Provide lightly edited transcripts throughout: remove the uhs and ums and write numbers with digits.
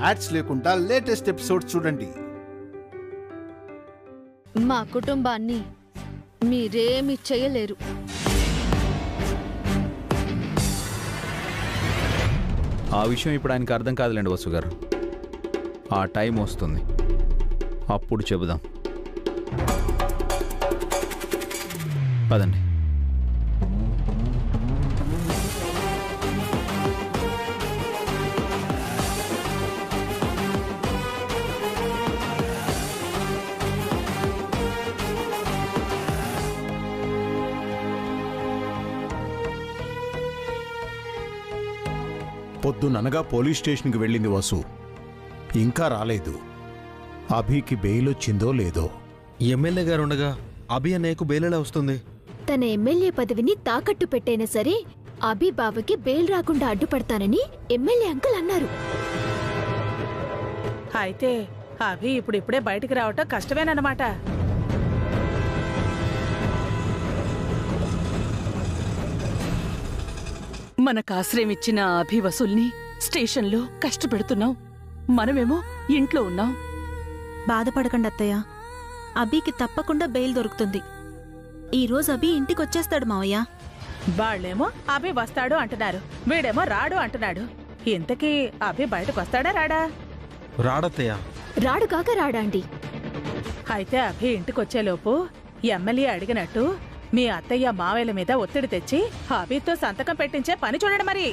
Ads లేకుండా latest episodes చూడండి. మా కుటుంబాన్ని మీరేమి చేయలేరు. ఆ విషయం ఇప్పుడు ఆయనకు అర్థం కాదులేండి వసు గారు. ఆ టైం వస్తుంది, అప్పుడు చెబుదాం. పదండి. పొద్దుననగా పోలీస్ స్టేషన్కి వెళ్ళింది వసు, ఇంకా రాలేదు. అభికి బెయిల్ వచ్చిందో లేదో. ఎమ్మెల్యే గారు ఉండగా అభి అన్నయ్యకు బెయిల్ ఎలా వస్తుంది? తన ఎమ్మెల్యే పదవిని తాకట్టు పెట్టైనా సరే అభి బావకి బెయిల్ రాకుండా అడ్డుపడతానని ఎమ్మెల్యే అంకుల్ అన్నారు. అయితే అభి ఇప్పుడిప్పుడే బయటికి రావటం కష్టమేనన్నమాట. మనకు ఆశ్రయం ఇచ్చిన అభి వసూల్ని స్టేషన్లో కష్టపెడుతున్నాం, మనమేమో ఇంట్లో ఉన్నాం. బాధపడకండి అత్తయ్య, అభికి తప్పకుండా బెయిల్ దొరుకుతుంది. ఈరోజు అభి ఇంటికొచ్చేస్తాడు మావయ్య. వాళ్ళేమో అభి వస్తాడు అంటున్నారు, వీడేమో రాడు అంటున్నాడు. ఇంతకీ అభి బయటకు వస్తాడా రాడా? రాడత్తయ్య. రాడు కాక రాడా అండి? అయితే అభి ఇంటికొచ్చేలోపు ఎమ్మెల్యే అడిగినట్టు మీ అత్తయ్య మావయ్యల మీద ఒత్తిడి తెచ్చి అభితో సంతకం పెట్టించే పని చూడండి మరి.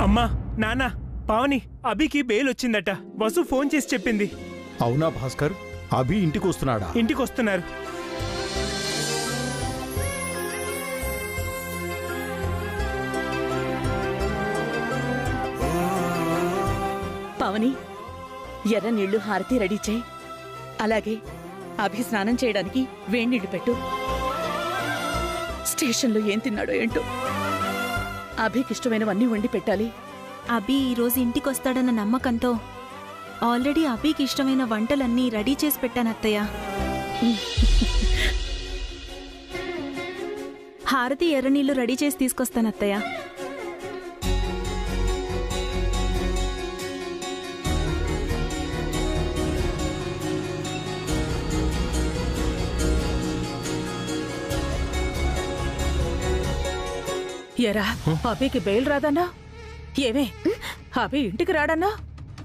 అమ్మా, నాన్న, పావని, అభికి బెయిల్ వచ్చిందట. వసు ఫోన్ చేసి చెప్పింది. అవునా భాస్కర్? అభి ఇంటికి వస్తున్నాడా? ఇంటికి వస్తున్నారు. పావని, ఎర్ర నీళ్లు హారతి రెడీ చేయి. అలాగే అభి స్నానం చేయడానికి వేణీళ్లు పెట్టు. స్టేషన్లో ఏం తిన్నాడో ఏంటో, అభికి ఇష్టమైనవన్నీ వండి పెట్టాలి. అభి ఈరోజు ఇంటికొస్తాడన్న నమ్మకంతో ఆల్రెడీ అభికి ఇష్టమైన వంటలన్నీ రెడీ చేసి పెట్టాను అత్తయ్య. హారతి ఎర్రనీళ్లు రెడీ చేసి తీసుకొస్తాను అత్తయ్య. ఎరా, అభికి బెయిల్ రాదన్నా? ఏమే, అభి ఇంటికి రాడన్నా?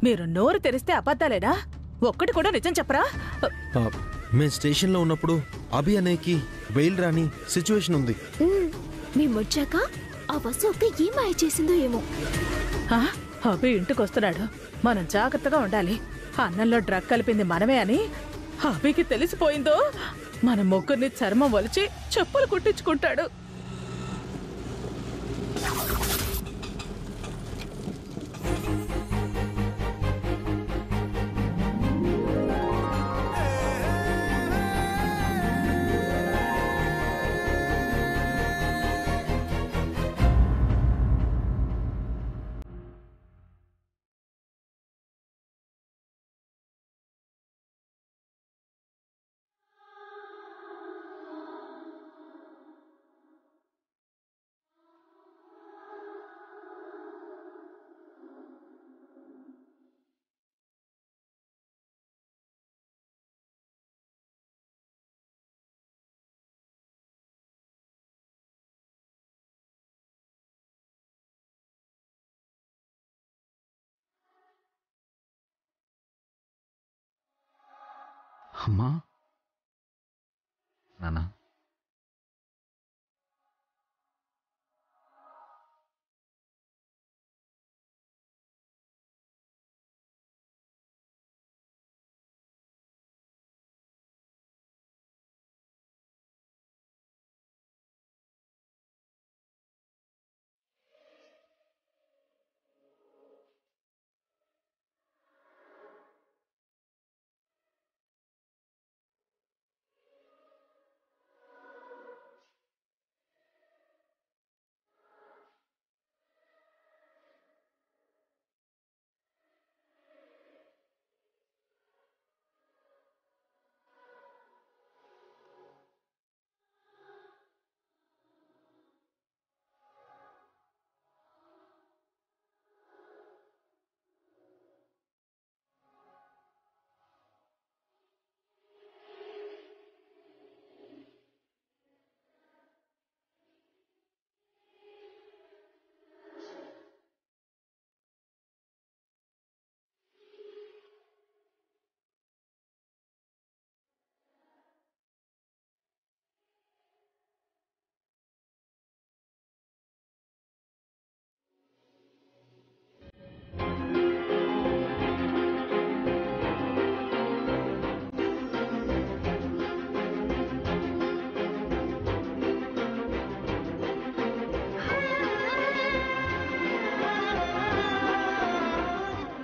మీరు నోరు తెరిస్తే అబద్ధాలేనా? ఒక్కటి కూడా నిజం చెప్పరా? మేము స్టేషన్లో ఉన్నప్పుడు అభి అన్నయ్యకి బెయిల్ రాని సిచ్యువేషన్ ఉంది. మేమొచ్చాక ఆ వసు అక్క ఏం మాయ చేసిందో ఏమో. అభి ఇంటికి వస్తున్నాడు, మనం జాగ్రత్తగా ఉండాలి. అన్నంలో డ్రగ్ కలిపింది మనమే అని అభికి తెలిసిపోయిందో మన ముగ్గురిని చర్మం వలిచి చెప్పులు కుట్టించుకుంటాడు. అమ్మా, నాన్న,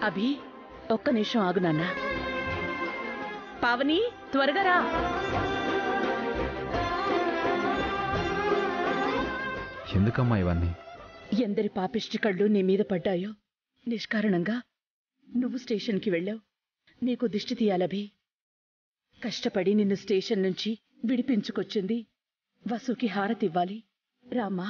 అభి ఒక్క నిమిషం ఆగు నాన్న. పావని త్వరగా రా. ఎందుకమ్మా ఇవన్నీ? ఎందరి పాపిష్టి కళ్ళు నీ మీద పడ్డాయో నిష్కారణంగా నువ్వు స్టేషన్కి వెళ్ళావు. నీకు దిష్టి తీయాలభి. కష్టపడి నిన్ను స్టేషన్ నుంచి విడిపించుకొచ్చింది వసుకి హారతివ్వాలి. రామ్మా.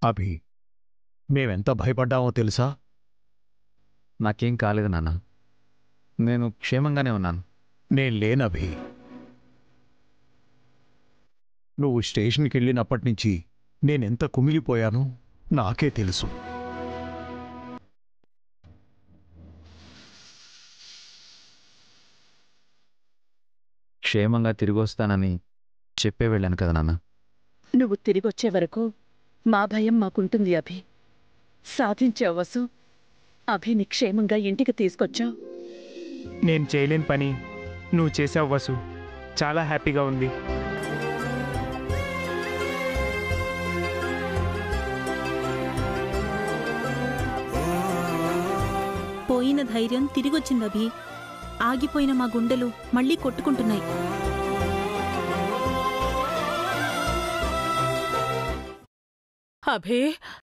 అభి, మేమెంత భయపడ్డామో తెలుసా? నాకేం కాలేదు నాన్న, నేను క్షేమంగానే ఉన్నాను. నేను లేనభి. నువ్వు స్టేషన్కి వెళ్ళినప్పటి నుంచి నేనెంత కుమిలిపోయానో నాకే తెలుసు. క్షేమంగా తిరిగి వస్తానని చెప్పే వెళ్ళాను కదా నాన్న. నువ్వు తిరిగొచ్చే వరకు మా భయం మాకుంటుంది అభి. సాధించావు వసు. అభిని క్షేమంగా ఇంటికి తీసుకొచ్చావు. నేను చేయలేని పని నువ్వు చేసావు వసు. చాలా హ్యాపీగా ఉంది. పోయిన ధైర్యం తిరిగొచ్చింది అభి. ఆగిపోయిన మా గుండెలు మళ్ళీ కొట్టుకుంటున్నాయి. అభి,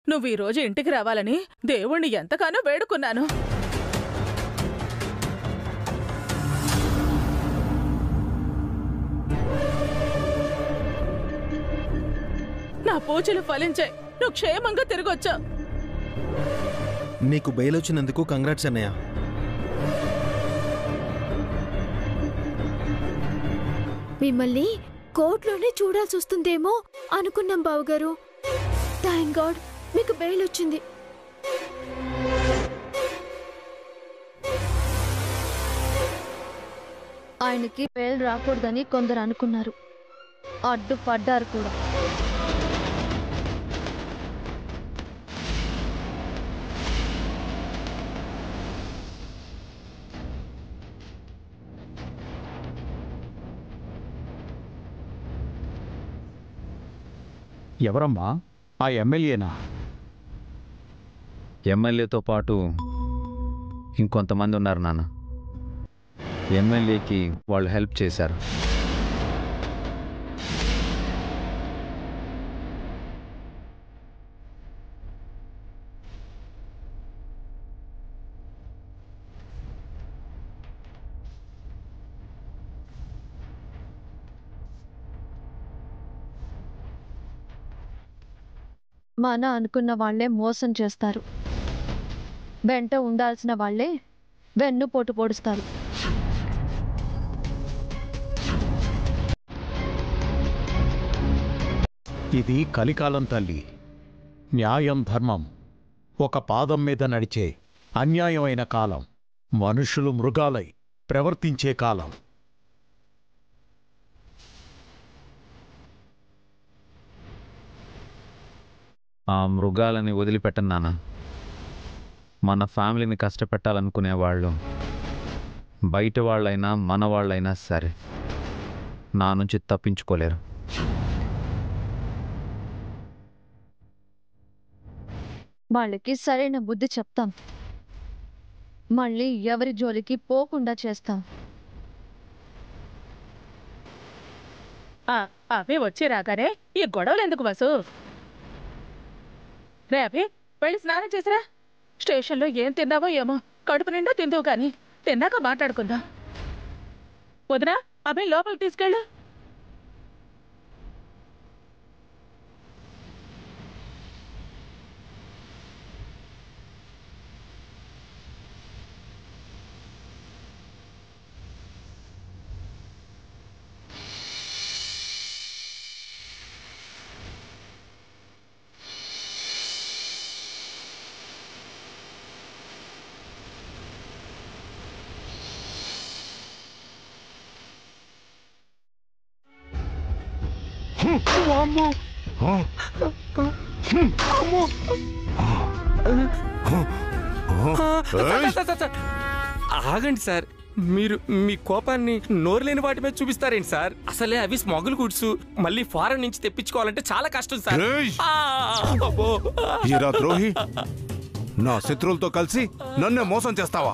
నువ్వు ఈరోజు ఇంటికి రావాలని దేవుణ్ణి ఎంతగానో వేడుకున్నాను. నా పూజలు ఫలించాయి. నువ్వు క్షేమంగా తిరిగొచ్చావు. నీకు బెయిల్ వచ్చినందుకు కంగ్రాట్స్ అన్నయ్య. మిమ్మల్ని కోర్టులోనే చూడాల్సి వస్తుందేమో అనుకున్నాం బావగారు. థ్యాంక్ గాడ్ మీకు బెయిల్ వచ్చింది. ఆయనకి బెయిల్ రాకూడదని కొందరు అనుకున్నారు, అడ్డుపడ్డారు కూడా. ఎవరమ్మా? ఆ ఎమ్మెల్యేనా? ఎమ్మెల్యేతో పాటు ఇంకొంతమంది ఉన్నారు నాన్న. ఎమ్మెల్యేకి వాళ్ళు హెల్ప్ చేశారు. మన అనుకున్న వాళ్లే మోసం చేస్తారు, వెంట ఉండాల్సిన వాళ్లే వెన్నుపోటు పొడుస్తారు. ఇది కలికాలం తల్లి. న్యాయం ధర్మం ఒక పాదం మీద నడిచే అన్యాయమైన కాలం. మనుషులు మృగాలై ప్రవర్తించే కాలం. ఆ మృగాలని వదిలిపెట్టను నాన్న. మన ఫ్యామిలీని కష్టపెట్టాలనుకునేవాళ్ళు బయట వాళ్ళైనా మన వాళ్ళైనా సరే నా నుంచి తప్పించుకోలేరు. వాళ్ళకి సరైన బుద్ధి చెప్తాం, మళ్ళీ ఎవరి జోలికి పోకుండా చేస్తాం. అభి వచ్చి రాగానే ఈ గొడవలు ఎందుకు వసు? రే అభి, వెళ్ళి స్నానం చేసిరా. స్టేషన్లో ఏం తిన్నావో ఏమో, కడుపు నిండా తిందువు కానీ తిన్నాక మాట్లాడుకుందాం. వదినా, అభి లోపలికి తీసుకెళ్ళు. ఆగండి సార్, మీరు మీ కోపాన్ని నోరులేని వాటి మీద చూపిస్తారేంటి సార్? అసలే అవి స్మగుల్ గుడ్స్, మళ్ళీ ఫారెన్ నుంచి తెప్పించుకోవాలంటే చాలా కష్టం సార్. ద్రోహి, నా శత్రువులతో కలిసి నన్నే మోసం చేస్తావా?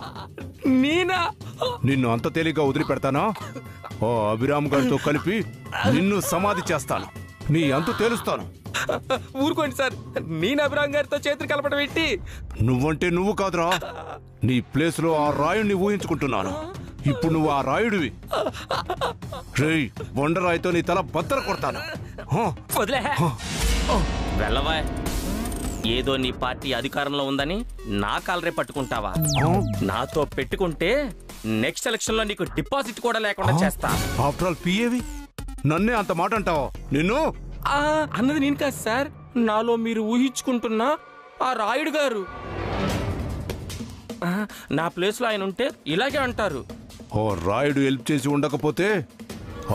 నేనా? నిన్ను అంత తేలిగ్గా వదిలిపెడతానా? ఓ అభిరామ్ గారితో కలిపి నిన్ను సమాధి చేస్తాను, నీ అంతు తేలుస్తాను. ఊరుకోండి సార్, నేను అభిరామ్ గారితో చేతులు కలపడం ఏంటి? నువ్వంటే నువ్వు కాదురా, నీ ప్లేస్ లో ఆ రాయుడిని ఊహించుకుంటున్నాను. ఇప్పుడు నువ్వు ఆ రాయుడివి. రేయ్, బొండరాయితో నీ తల బద్దలు కొడతాను. వదిలే వెళ్ళవా? ఏదో నీ పార్టీ అధికారంలో ఉందని నా కాలరే పట్టుకుంటావా? నాతో పెట్టుకుంటే నెక్స్ట్ ఎలక్షన్ లో నీకు డిపాజిట్ కూడా లేకుండా చేస్తా. ఆఫ్టర్ ఆల్ పిఏవి నన్నే అంత మాట అంటావా? నిన్ను అన్నది నేను కాదు సార్, నాలో మీరు ఊహించుకుంటున్నా ఆ రాయుడు గారు. నా ప్లేస్ లో ఆయన ఉంటే ఇలాగే అంటారు. ఓ రాయుడు హెల్ప్ చేసి ఉండకపోతే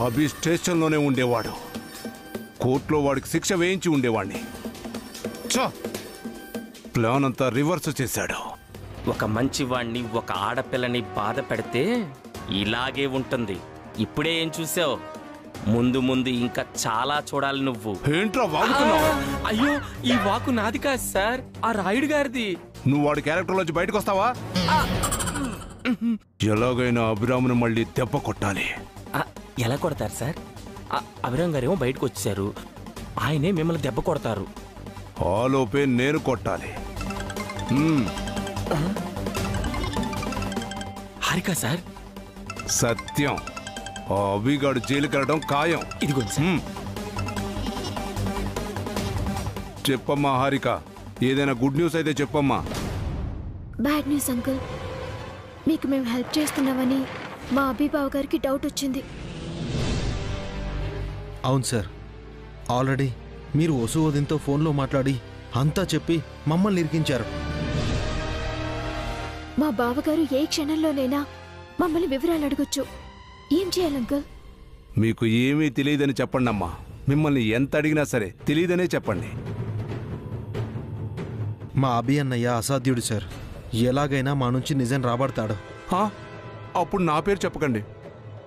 అభి స్టేషన్లోనే ఉండేవాడు. కోర్టులో వాడికి శిక్ష వేయించి ఉండేవాడిని. ప్లాన్ అంతా రివర్స్ చేశాడు. ఒక మంచివాణ్ణి, ఒక ఆడపిల్లని బాధ పెడితే ఇలాగే ఉంటుంది. ఇప్పుడే ఏం చూసావు? ముందు ముందు ఇంకా చాలా చూడాలి నువ్వు. ఏంట్రా వాగుతున్నావు? అయ్యో, ఈ వాకు నాది కాదు సార్, ఆ రాయుడు గారిది. నువ్వు వాడి క్యారెక్టర్ నుంచి బయటకు వస్తావా? ఎలాగైనా అభిరాముని మళ్ళీ దెబ్బ కొట్టాలి. ఎలా కొడతారు సార్? అభిరామ్ గారేమో బయటకు వచ్చారు, ఆయనే మిమ్మల్ని దెబ్బ కొడతారు. ఆలోపే నేను కొట్టాలి. హారిక సార్, సత్యం, ఆ అభిగాడు జైలుకి వెళ్ళడం ఖాయం. ఇదిగో చెప్పమ్మా హారిక, ఏదైనా గుడ్ న్యూస్ అయితే చెప్పమ్మా. Bad news uncle. మీకు మేము హెల్ప్ చేస్తున్నామని మా అభిబావ గారికి డౌట్ వచ్చింది. అవును సార్, ఆల్రెడీ మీరు వసువదిన్తో ఫోన్లో మాట్లాడి అంతా చెప్పి మమ్మల్ని ఇరికించారు. మా బావగారు ఏ క్షణంలోనైనా మమ్మల్ని వివరాలు అడగొచ్చు. ఏం చేయాలి అంకుల్? మీకు ఏమీ తెలియదని చెప్పండి అమ్మా. మిమ్మల్ని ఎంత అడిగినా సరే తెలియదనే చెప్పండి. మా అభి అన్నయ్య అసాధ్యుడు సార్, ఎలాగైనా మా నుంచి నిజం రాబడతాడు. అప్పుడు నా పేరు చెప్పకండి.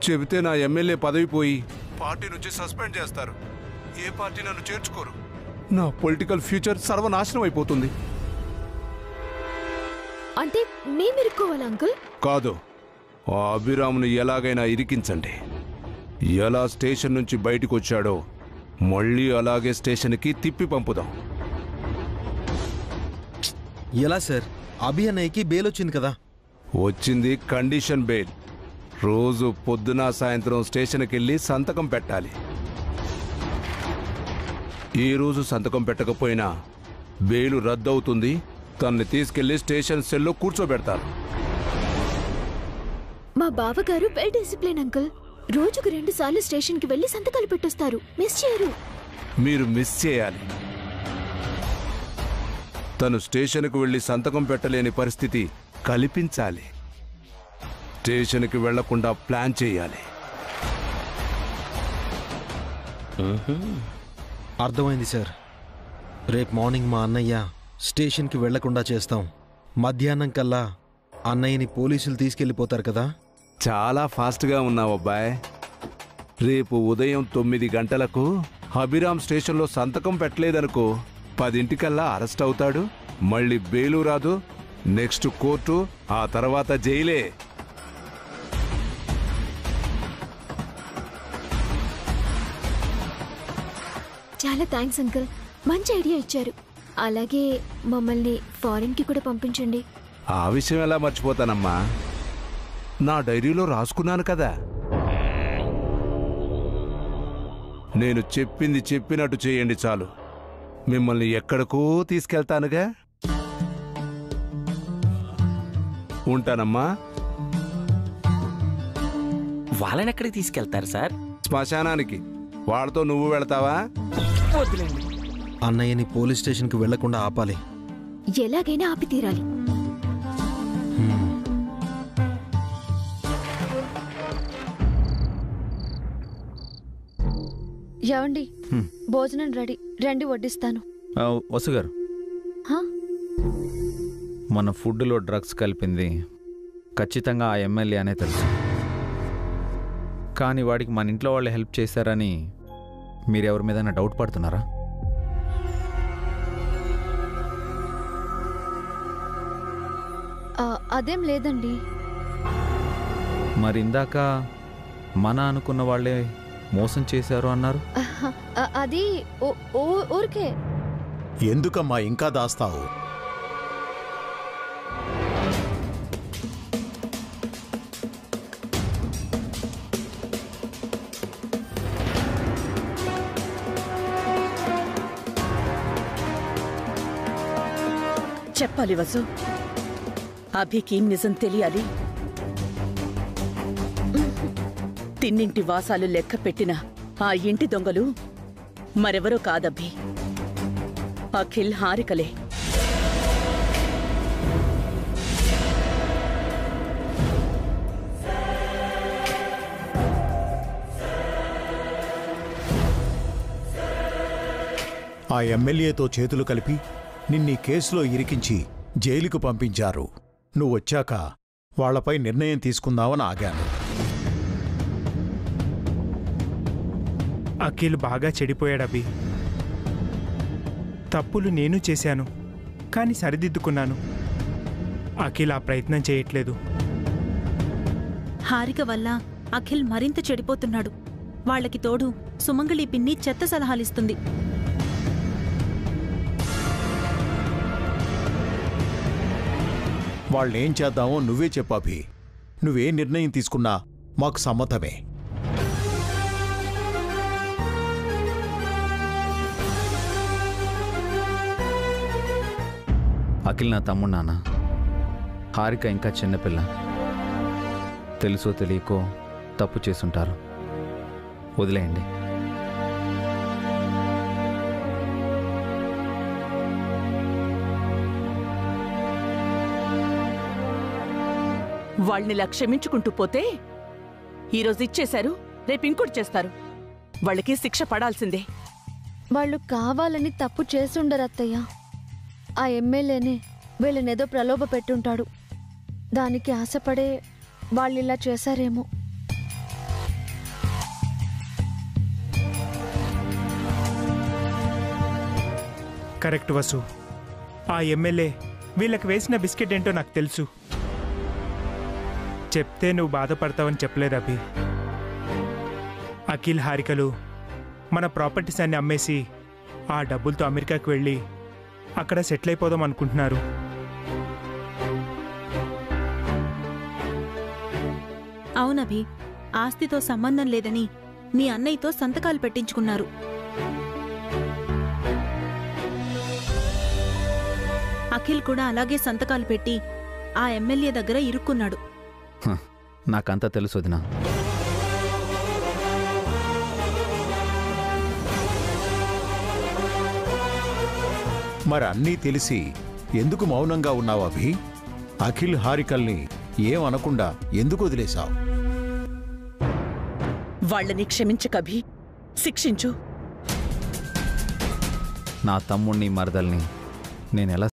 చెబితే నా ఎమ్మెల్యే పదవి పోయి పార్టీ నుంచి సస్పెండ్ చేస్తారు. ఏ పార్టీ నన్ను చేర్చుకోరు. నా పొలిటికల్ ఫ్యూచర్ సర్వనాశనం అయిపోతుంది. అంటే మేము ఇరుక్కోవాలి అంకుల్? కాదు, ఆ అభిరామును ఎలాగైనా ఇరికించండి. ఎలా స్టేషన్ నుంచి బయటకు వచ్చాడో మళ్ళీ అలాగే స్టేషన్కి తిప్పి పంపుదాం. ఎలా సార్? అభి అన్నయ్యకి బెయిల్ వచ్చింది కదా? వచ్చింది కండిషన్ బెయిల్. రోజు పొద్దున సాయంత్రం స్టేషన్కి వెళ్ళి సంతకం పెట్టాలి. ఏ రోజు సంతకం పెట్టకపోయినా బెయిల్ రద్దవుతుంది. తనని తీసుకెళ్లి స్టేషన్ సెల్లో కూర్చోబెడతారు. మా బావగారు వెల్ డిసిప్లిన్ అంకుల్. రోజుకు 2 సార్లు స్టేషన్కి వెళ్లి సంతకాలు పెట్టొస్తారు. మిస్ చేయరు. మీరు మిస్ చేయాలి. తను స్టేషన్కు వెళ్లి సంతకం పెట్టలేని పరిస్థితి కల్పించాలి. స్టేషన్కి వెళ్లకుండా ప్లాన్ చేయాలి. అర్థమైంది సార్. రేపు మార్నింగ్ మా అన్నయ్య స్టేషన్కి వెళ్లకుండా చేస్తాం. మధ్యాహ్నం కల్లా అన్నయ్యని పోలీసులు తీసుకెళ్లిపోతారు కదా? చాలా ఫాస్ట్గా ఉన్నావు అబ్బాయ్. రేపు ఉదయం 9 గంటలకు అభిరామ్ స్టేషన్లో సంతకం పెట్టలేదనుకో, 10 అరెస్ట్ అవుతాడు. మళ్ళీ బెయిలు రాదు. నెక్స్ట్ కోర్టు, ఆ తర్వాత జైలే. చాలా థ్యాంక్స్ అంకుల్. మంచి ఐడియా ఇచ్చారు. అలాగే మమ్మల్ని ఫారెన్కి కూడా పంపించండి. ఆ విషయం ఎలా మర్చిపోతానమ్మా? నా డైరీలో రాసుకున్నాను కదా. నేను చెప్పింది చెప్పినట్టు చేయండి చాలు. మిమ్మల్ని ఎక్కడికో తీసుకెళ్తానుగా. ఉంటానమ్మా. వాళ్ళని ఎక్కడికి తీసుకెళ్తారు సార్? శ్మశానానికి. వాళ్ళతో నువ్వు వెళతావా? వద్దులేండి. అన్నయ్యని పోలీస్ స్టేషన్కి వెళ్లకుండా ఆపాలి. ఎలాగైనా ఆపి తీరాలి. ఏవండి హ్మ్. భోజనం రెడీ, రండి వడ్డిస్తాను. వసు గారు, హా? మన ఫుడ్లో డ్రగ్స్ కలిపింది ఖచ్చితంగా ఆ ఎమ్మెల్యే అనే తెలుసు. కానీ వాడికి మన ఇంట్లో వాళ్ళు హెల్ప్ చేశారని మీరెవరి మీదైనా డౌట్ పడుతున్నారా? అదేం లేదండి. మరి ఇందాక మన అనుకున్న వాళ్ళే మోసం చేశారు అన్నారు. అది ఊరికే. ఎందుకమ్మా ఇంకా దాస్తావు? చెప్పాలి వసు, అభికి నిజం తెలియాలి. తిన్నింటి వాసాలు లెక్క పెట్టిన ఆ ఇంటి దొంగలు మరెవరో కాదభి, అఖిల్ హారికలే. ఆ ఎమ్మెల్యేతో చేతులు కలిపి నిన్నీ కేసులో ఇరికించి జైలుకు పంపించారు. నువ్వొచ్చాక వాళ్లపై నిర్ణయం తీసుకుందామని ఆగాను. అఖిల్ బాగా చెడిపోయాడభి. తప్పులు నేను చేశాను, కానీ సరిదిద్దుకున్నాను. అఖిల్ ఆ ప్రయత్నం చేయట్లేదు. హారిక వల్ల అఖిల్ మరింత చెడిపోతున్నాడు. వాళ్ళకి తోడు సుమంగళి పిన్ని చెత్త సలహాలిస్తుంది. వాళ్ళేం చేద్దామో నువ్వే చెప్పాభి. నువ్వే నిర్ణయం తీసుకున్నా మాకు సమ్మతమే. అఖిల్ నా తమ్ముడు నాన్న. హారిక ఇంకా చిన్నపిల్ల. తెలుసో తెలియకో తప్పు చేసుంటారు. వదిలేయండి. వాళ్ళని ఇలా క్షమించుకుంటూ పోతే ఈరోజు ఇచ్చేశారు, రేపు ఇంకోటి చేస్తారు. వాళ్ళకి శిక్ష పడాల్సిందే. వాళ్ళు కావాలని తప్పు చేసుండరత్తయ్య. ఆ ఎమ్మెల్యేనే వీళ్ళనేదో ప్రలోభ పెట్టుంటాడు. దానికి ఆశపడే వాళ్ళిలా చేశారేమో. కరెక్ట్ వసు. ఆ ఎమ్మెల్యే వీళ్ళకి వేసిన బిస్కెట్ ఏంటో నాకు తెలుసు. చెప్తే నువ్వు బాధపడతావని చెప్పలేదు అభి. అఖిల్ హారికలు మన ప్రాపర్టీస్ అన్ని అమ్మేసి ఆ డబ్బులతో అమెరికాకి వెళ్ళి అక్కడ సెటిల్ అయిపోదాం అనుకుంటున్నారు. అవునభి, ఆస్తితో సంబంధం లేదని మీ అన్నయ్యతో సంతకాలు పెట్టించుకున్నారు. అఖిల్ కూడా అలాగే సంతకాలు పెట్టి ఆ ఎమ్మెల్యే దగ్గర ఇరుక్కున్నాడు. నాకంతా తెలుసు వదినా. మరి అన్నీ తెలిసి ఎందుకు మౌనంగా ఉన్నావు అభి? అఖిల్ హారికల్ని ఏమనకుండా ఎందుకు వదిలేశావు? వాళ్ళని క్షమించకభి, శిక్షించు. నా తమ్ముణ్ణి మరదల్ని నేనెలా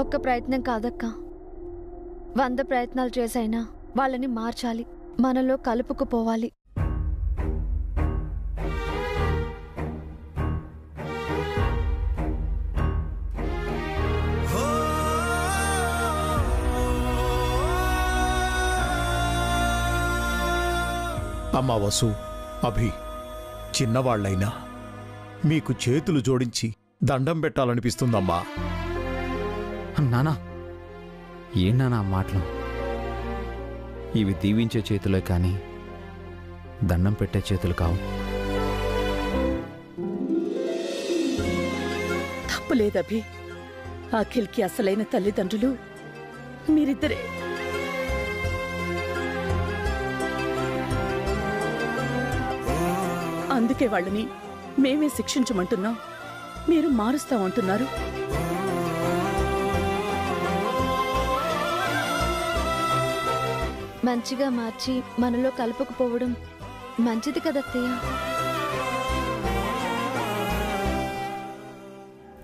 ఒక్క ప్రయత్నం కాదక్క, 100 ప్రయత్నాలు చేసైనా వాళ్ళని మార్చాలి, మనలో కలుపుకుపోవాలి. అమ్మా వసు, అభి, చిన్నవాళ్లైనా మీకు చేతులు జోడించి దండం పెట్టాలనిపిస్తుందమ్మా. నానా, ఏం నానా ఆ మాటలు? ఇవి దీవించే చేతులే కానీ దండం పెట్టే చేతులు కావు. తప్పులేదభి. అఖిల్కి అసలైన తల్లిదండ్రులు మీరిద్దరే. అందుకే వాళ్ళని మేమే శిక్షించమంటున్నాం, మీరు మారుస్తామంటున్నారు. మంచిగా మార్చి మనలో కలుపుకుపోవడం మంచిది కదత్తయ్య.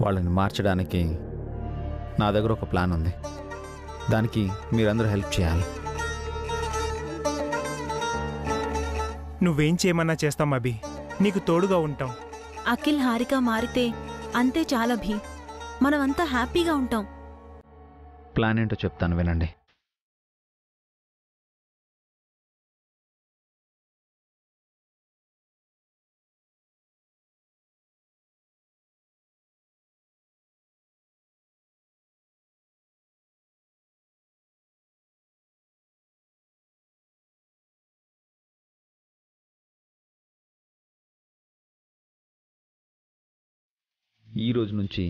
వాళ్ళని మార్చడానికి నా దగ్గర ఒక ప్లాన్ ఉంది. దానికి మీరందరూ హెల్ప్ చేయాలి. నువ్వేం చేయమన్నా చేస్తాం అభి, నీకు తోడుగా ఉంటాం. అఖిల్ హారిక మారితే అంతే చాలా భీ, మనమంతా హ్యాపీగా ఉంటాం. ప్లాన్ ఏంటో చెప్తాను వినండి. ఈ రోజు నుంచి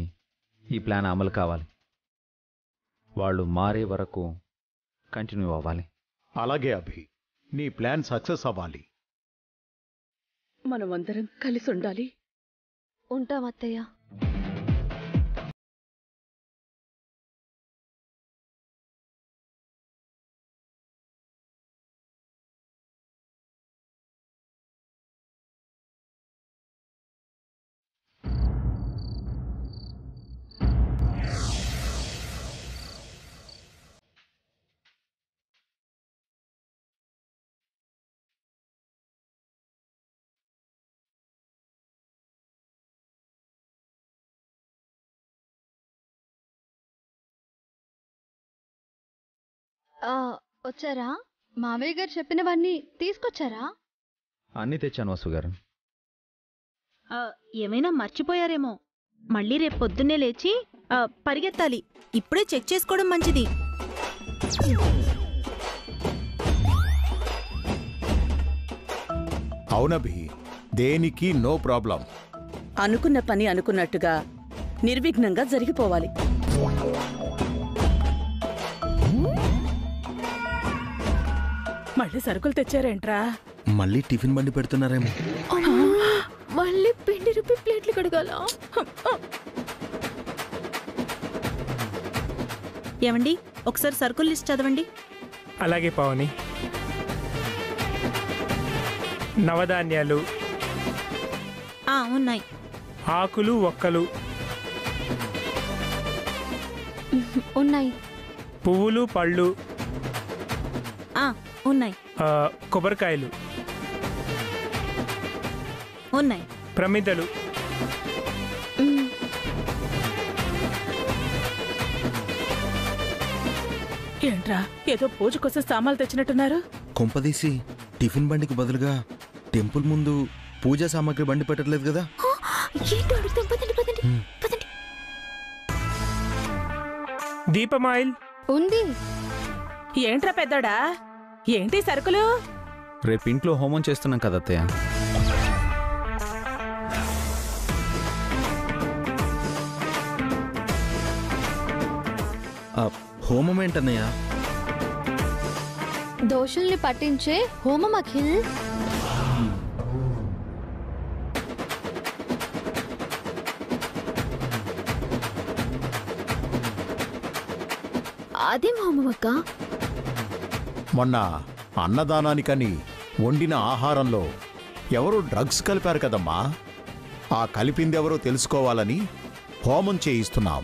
ఈ ప్లాన్ అమలు కావాలి. వాళ్ళు మారే వరకు కంటిన్యూ అవ్వాలి. అలాగే అభి, నీ ప్లాన్ సక్సెస్ అవ్వాలి. మనమందరం కలిసి ఉండాలి. ఉంటాం అత్తయ్య. వచ్చారా? మామయ్య గారు చెప్పినవన్నీ తీసుకొచ్చారా? అన్నీ తెచ్చాను వసు గారు. ఏమైనా మర్చిపోయారేమో. మళ్ళీ రేపు పొద్దున్నే లేచి పరిగెత్తాలి. ఇప్పుడే చెక్ చేసుకోవడం మంచిది. అవునభి, దేనికి నో ప్రాబ్లం. అనుకున్న పని అనుకున్నట్టుగా నిర్విఘ్నంగా జరిగిపోవాలి. మళ్ళీ సరుకులు తెచ్చారేంట్రా? మళ్ళీ టిఫిన్ బండి పెడుతున్నారేమో. మళ్ళీ పిండి రుబ్బి ప్లేట్లు కడగాల. ఏమండి, ఒకసారి సరుకులు లిస్ట్ చదవండి. అలాగే పావని. నవధాన్యాలు, ఉన్నాయి. ఆకులు, ఒక్కలు, ఉన్నాయి. పువ్వులు, పళ్ళు, ఉన్నాయి. కొబ్బరికాయలు, ఉన్నాయి. ప్రమిదలు, ఏంట్రా ఏదో పూజ కోసం సామాన్లు తెచ్చినట్టున్నారు? కొంపదీసి టిఫిన్ బండికి బదులుగా టెంపుల్ ముందు పూజా సామాగ్రి బండి పెట్టట్లేదు కదా? దీపమాయిల్ ఉంది. ఏంట్రా పెద్దోడా, ఏంటి సరుకులు? రేపు ఇంట్లో హోమం చేస్తున్నాం కదా అత్తయ్య. హోమం ఏంటన్నయ్యా? దోషుల్ని పట్టించే హోమం అఖిల్. అదేం హోమం అక్క? మొన్న అన్నదానానికని వండిన ఆహారంలో ఎవరో డ్రగ్స్ కలిపారు కదమ్మా. ఆ కలిపిందెవరో తెలుసుకోవాలని హోమం చేయిస్తున్నాం.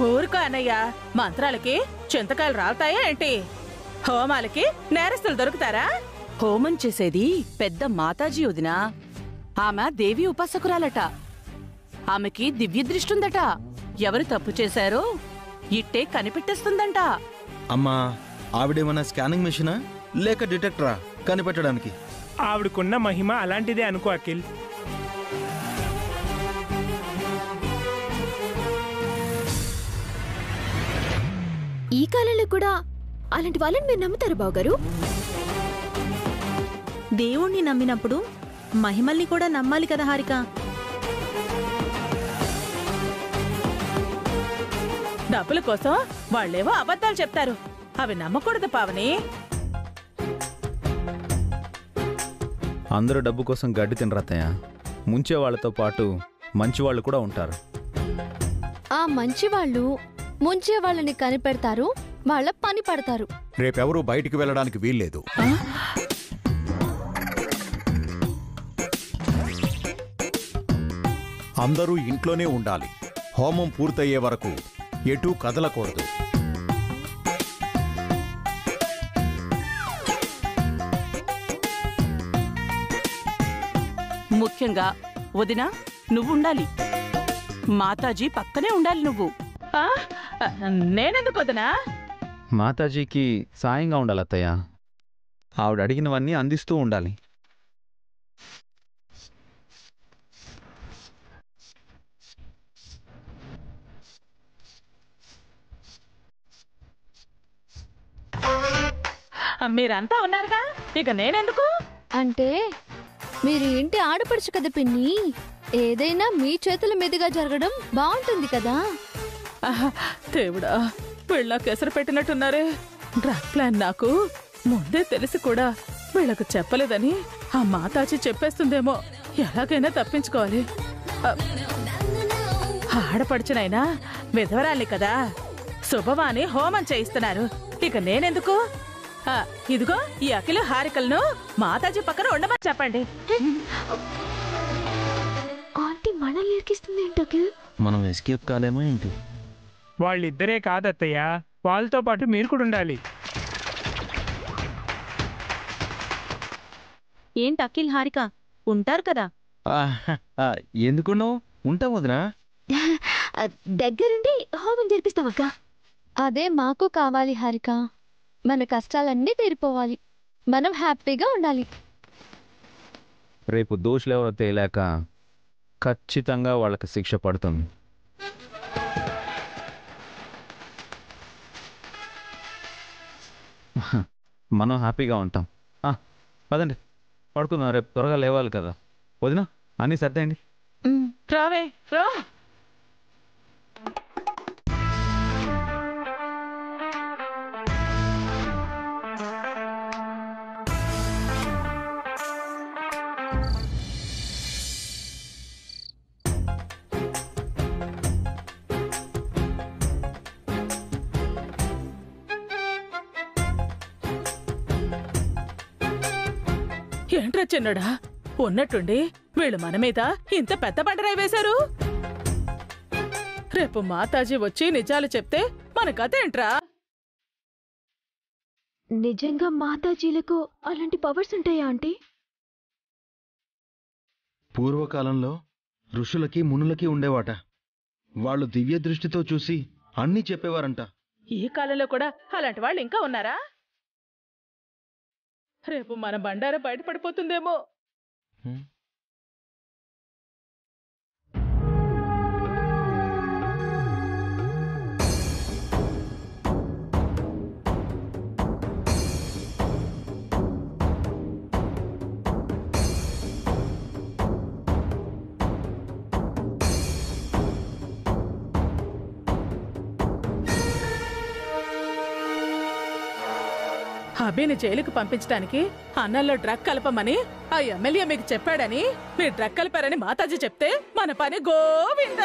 ఊరుకో అన్నయ్య, మంత్రాలకి చింతకాయలు రాలుతాయా ఏంటి? హోమాలకి నేరస్తులు దొరుకుతారా? హోమం చేసేది పెద్ద మాతాజీ వదినా. ఆమె దేవి ఉపాసకురాలట. ఆమెకి దివ్య దృష్టుందట. ఎవరు తప్పు చేశారో ఇట్టే కనిపెట్టేస్తుందంట. అమ్మా, ఆవిడేమన్నా స్కానింగ్ మెషినా లేక డిటెక్టరా కనిపెట్టడానికి? ఆవిడకున్న మహిమ అలాంటిదే అనుకో అఖిల్. ఈ కాలంలో కూడా అలాంటి వాళ్ళని మీరు నమ్ముతారు బావగారు? దేవుణ్ణి నమ్మినప్పుడు మహిమల్ని కూడా నమ్మాలి కదా హారిక. డబ్బుల కోసం వాళ్ళేవో అబద్ధాలు చెప్తారు, అవి నమ్మకూడదు పావని. అందరూ డబ్బు కోసం గడ్డి తినరత్తయ్య. ముంచే వాళ్ళతో పాటు మంచివాళ్ళు కూడా ఉంటారు. ఆ మంచి వాళ్ళు ముంచే వాళ్ళని కనిపెడతారు, వాళ్ళ పని పడతారు. రేపెవరూ బయటికి వెళ్ళడానికి వీల్లేదు. అందరూ ఇంట్లోనే ఉండాలి. హోమం పూర్తయ్యే వరకు ఎటూ కదలకూడదు. ముఖ్యంగా వదినా నువ్వుండాలి. మాతాజీ పక్కనే ఉండాలి నువ్వు. ఆ, నేనెందుకు వదినా? మాతాజీకి సాయంగా ఉండాలి అత్తయ్య. ఆవిడ అడిగినవన్నీ అందిస్తూ ఉండాలి. మీరంతా ఉన్నారుగా, ఇక నేనెందుకు? అంటే మీరు ఇంటి ఆడపడుచు కదా పిన్ని, ఏదైనా మీ చేతుల మీదుగా జరగడం బాగుంటుంది కదా. ఆహా, దేవుడా, వీళ్ళ కేసరి పెట్టినట్టున్నారే. డ్రగ్ ప్లాన్ నాకు ముందే తెలిసి కూడా వీళ్ళకు చెప్పలేదని ఆ మాతాజీ చెప్పేస్తుందేమో. ఎలాగైనా తప్పించుకోవాలి. ఆడపడుచునైనా విధవరాలి కదా, శుభవాని హోమం చేయిస్తున్నారు. ఇక నేనెందుకు? ఇదిగో ఈ అఖిల హారికలను మాతాజీ పక్కన ఉండమని చెప్పండి. ఆంటీ మనల్ని ఇరికిస్తుంది ఏంటి? మనం ఎస్కేప్ కాలేమో ఏంటి? వాళ్ళిద్దరే కాదత్తయ్య, వాళ్ళతో పాటు మీరు కూడా ఉండాలి. ఏంటి అఖిల్ హారిక ఉంటారు కదా? ఎందుకున్నావు? ఉంటాం వదినా. దగ్గరుండి హోమం జరిపిస్తామక్క. అదే మాకు కావాలి హారిక. మన కష్టాలన్నీ తీరిపోవాలి, మనం హ్యాపీగా ఉండాలి. రేపు దోషులెవరో తేలాక ఖచ్చితంగా వాళ్ళకి శిక్ష పడుతుంది. మనం హ్యాపీగా ఉంటాం. పదండి పడుకుందాం, రేపు త్వరగా లేవాలి కదా. వదినా అన్నీ సర్దేయండి. రావే రా. ఏంట్రా చిన్నడా, ఉన్నట్టుండి వీళ్ళు మన మీద ఇంత పెద్ద బండరాయి వేశారు. రేపు మాతాజీ వచ్చి నిజాలు చెప్తే మన కథ ఏంట్రా? నిజంగా మాతాజీలకు అలాంటి పవర్స్ ఉంటాయా ఆంటీ? పూర్వకాలంలో ఋషులకి మునులకి ఉండేవాట. వాళ్ళు దివ్య దృష్టితో చూసి అన్నీ చెప్పేవారంట. ఈ కాలంలో కూడా అలాంటి వాళ్ళు ఇంకా ఉన్నారా? రేపు మన బండార బయటపడిపోతుందేమో. అభిని జైలుకు పంపించడానికి అన్నంలో డ్రగ్ కలపమని ఆ ఎమ్మెల్యే మీకు చెప్పాడని మీరు డ్రగ్ కలిపారని మాతాజీ చెప్తే మన పని గోవింద.